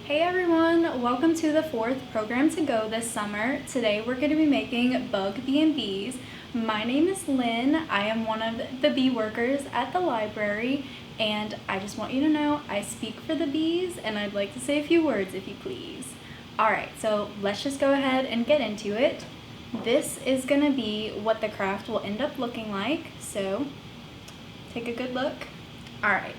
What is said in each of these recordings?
Hey everyone, welcome to the 4th program to go this summer. Today we're going to be making bug B&Bs. My name is Lynn. I am one of the bee workers at the library, and I just want you to know I speak for the bees and I'd like to say a few words if you please. Alright, so let's just go ahead and get into it. This is going to be what the craft will end up looking like, so take a good look. Alright.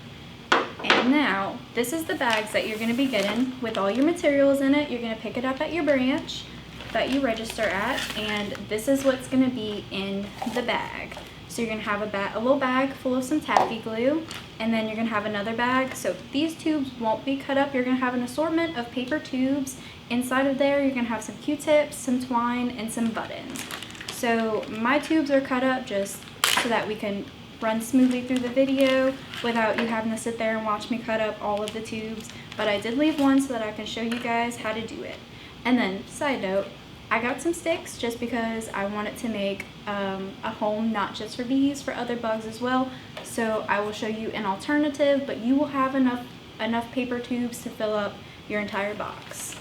And now, this is the bags that you're going to be getting with all your materials in it. You're going to pick it up at your branch that you register at, and this is what's going to be in the bag. So you're going to have a little bag full of some tacky glue, and then you're going to have another bag. So these tubes won't be cut up. You're going to have an assortment of paper tubes. Inside of there, you're going to have some Q-tips, some twine, and some buttons. So my tubes are cut up just so that we can run smoothly through the video without you having to sit there and watch me cut up all of the tubes, but I did leave one so that I can show you guys how to do it. And then, side note, I got some sticks just because I wanted to make a home not just for bees, for other bugs as well. So I will show you an alternative, but you will have enough paper tubes to fill up your entire box.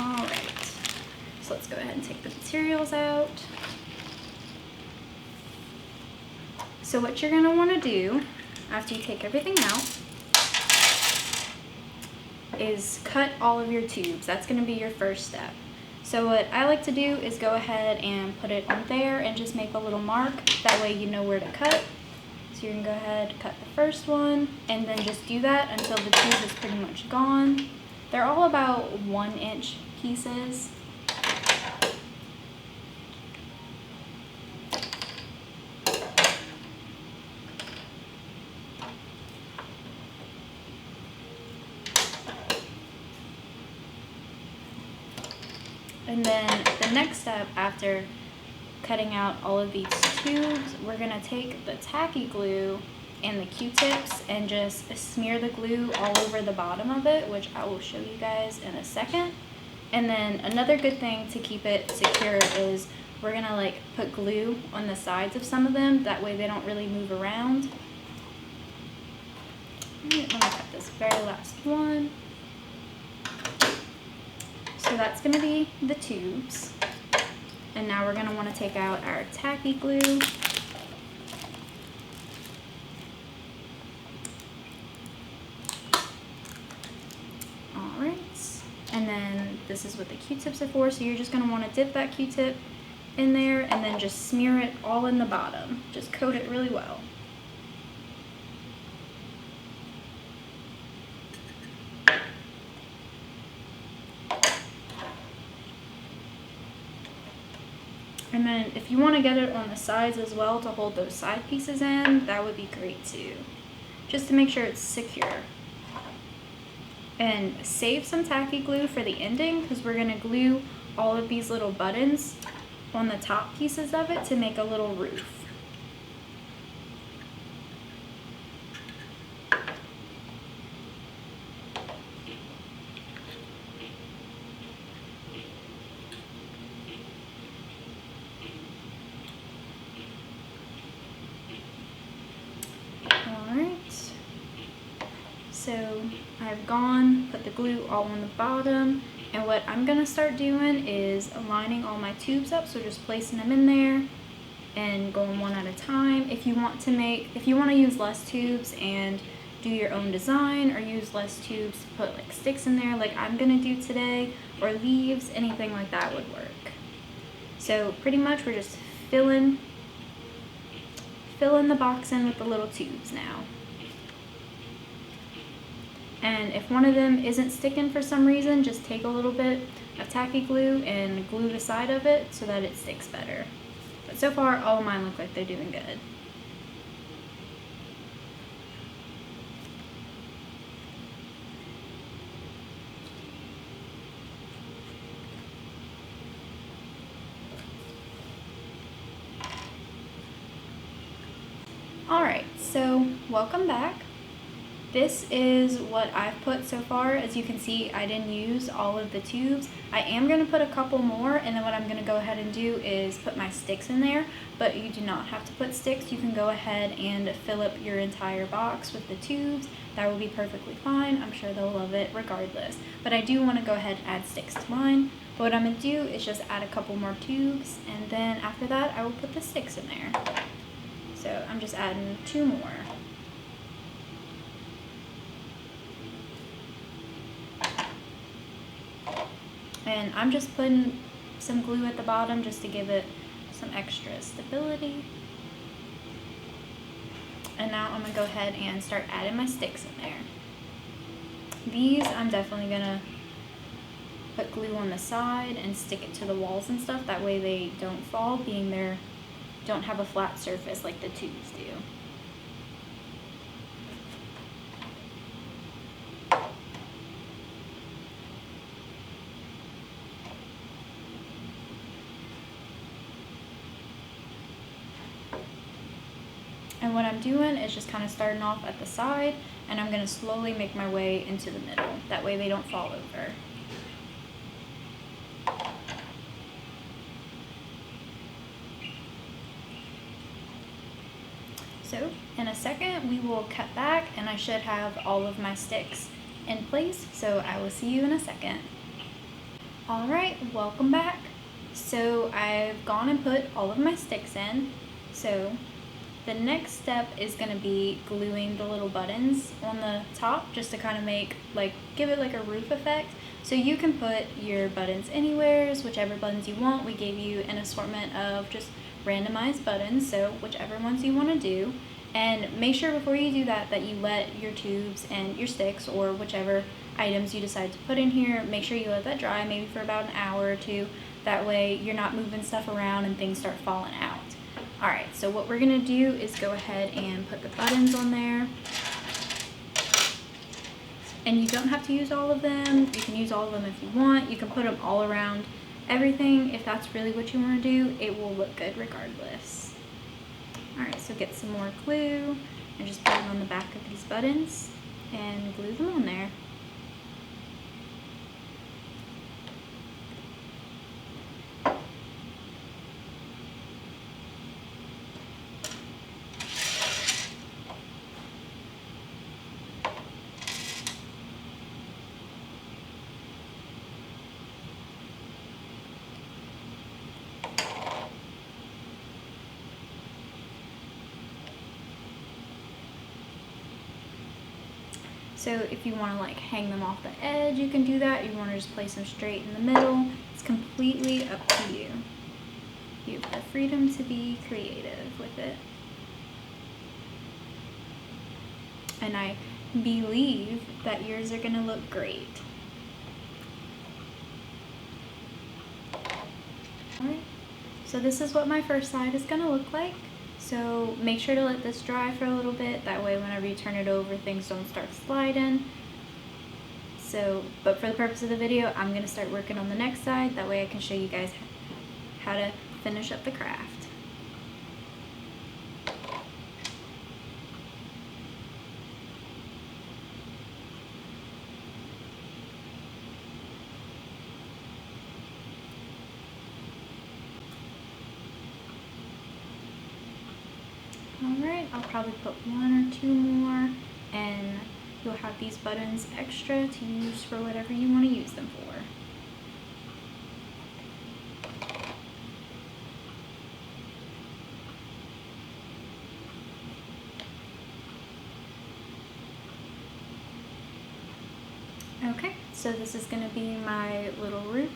Alright, so let's go ahead and take the materials out. So what you're going to want to do after you take everything out is cut all of your tubes. That's going to be your first step. So what I like to do is go ahead and put it on there and just make a little mark. That way you know where to cut. So you're going to go ahead, cut the first one, and then just do that until the tube is pretty much gone. They're all about 1-inch pieces. And then the next step after cutting out all of these tubes, we're going to take the tacky glue and the Q-tips and just smear the glue all over the bottom of it, which I will show you guys in a second. And then another good thing to keep it secure is we're going to put glue on the sides of some of them. That way they don't really move around. Alright, let me cut this very last one. So that's going to be the tubes. And now we're going to want to take out our tacky glue. Alright. And then this is what the Q-tips are for. So you're just going to want to dip that Q-tip in there and then just smear it all in the bottom. Just coat it really well. And then if you want to get it on the sides as well to hold those side pieces in, that would be great too. Just to make sure it's secure. And save some tacky glue for the ending because we're going to glue all of these little buttons on the top pieces of it to make a little roof. So I've put the glue all on the bottom, and what I'm going to start doing is lining all my tubes up, so just placing them in there and going one at a time. If you want to use less tubes and do your own design, or use less tubes to put sticks in there like I'm going to do today, or leaves, anything like that would work. So pretty much we're just filling the box in with the little tubes now. And if one of them isn't sticking for some reason, just take a little bit of tacky glue and glue the side of it so that it sticks better. But so far, all of mine look like they're doing good. Alright, so welcome back. This is what I've put so far. As you can see, I didn't use all of the tubes. I am going to put a couple more, and then what I'm going to go ahead and do is put my sticks in there, but you do not have to put sticks. You can go ahead and fill up your entire box with the tubes. That will be perfectly fine. I'm sure they'll love it regardless. But I do want to go ahead and add sticks to mine. But what I'm going to do is just add a couple more tubes, and then after that I will put the sticks in there. So I'm just adding 2 more. And I'm just putting some glue at the bottom just to give it some extra stability. And now I'm going to go ahead and start adding my sticks in there. These I'm definitely going to put glue on the side and stick it to the walls and stuff. That way they don't fall, being they don't have a flat surface like the tubes do. And what I'm doing is just kind of starting off at the side, and I'm going to slowly make my way into the middle. That way they don't fall over. So in a second we will cut back, and I should have all of my sticks in place. So I will see you in a second. Alright, welcome back. So I've gone and put all of my sticks in. So the next step is going to be gluing the little buttons on the top, just to kind of give it like a roof effect. So you can put your buttons anywhere, whichever buttons you want. We gave you an assortment of just randomized buttons, so whichever ones you want to do. And make sure before you do that that you let your tubes and your sticks, or whichever items you decide to put in here, make sure you let that dry maybe for about an hour or two. That way you're not moving stuff around and things start falling out. Alright, so what we're going to do is go ahead and put the buttons on there. And you don't have to use all of them. You can use all of them if you want. You can put them all around everything. If that's really what you want to do, it will look good regardless. Alright, so get some more glue and just put it on the back of these buttons and glue them on there. So if you want to hang them off the edge, you can do that. You want to just place them straight in the middle. It's completely up to you. You have the freedom to be creative with it. And I believe that yours are going to look great. Alright, so this is what my first side is going to look like. So make sure to let this dry for a little bit. That way whenever you turn it over, things don't start sliding. So, but for the purpose of the video, I'm going to start working on the next side. That way I can show you guys how to finish up the craft. Alright, I'll probably put 1 or 2 more, and you'll have these buttons extra to use for whatever you want to use them for. Okay, so this is going to be my little roof,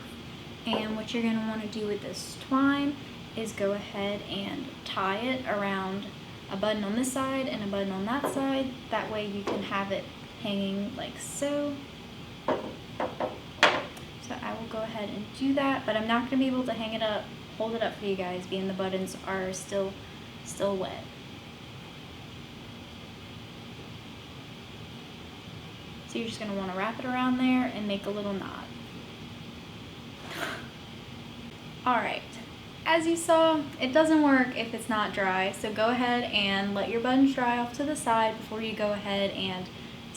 and what you're going to want to do with this twine is go ahead and tie it around a button on this side and a button on that side. That way you can have it hanging like so. So I will go ahead and do that, but I'm not going to be able to hang it up, hold it up for you guys, being the buttons are still wet. So you're just going to want to wrap it around there and make a little knot. Alright. As you saw, it doesn't work if it's not dry, so go ahead and let your buttons dry off to the side before you go ahead and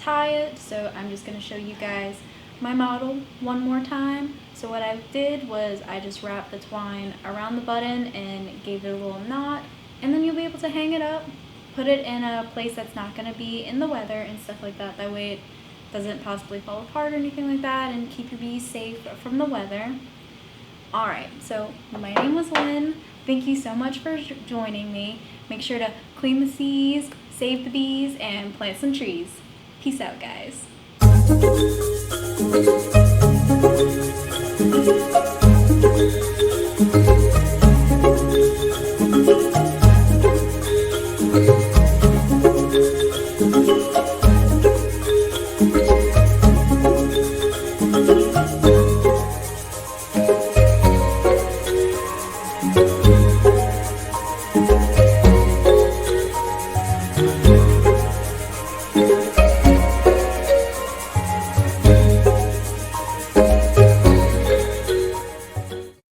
tie it, so I'm just going to show you guys my model one more time. So what I did was I just wrapped the twine around the button and gave it a little knot, and then you'll be able to hang it up, put it in a place that's not going to be in the weather and stuff like that. That way it doesn't possibly fall apart or anything like that, and keep your bees safe from the weather. Alright, so my name was Lynn. Thank you so much for joining me. Make sure to clean the seas, save the bees, and plant some trees. Peace out, guys.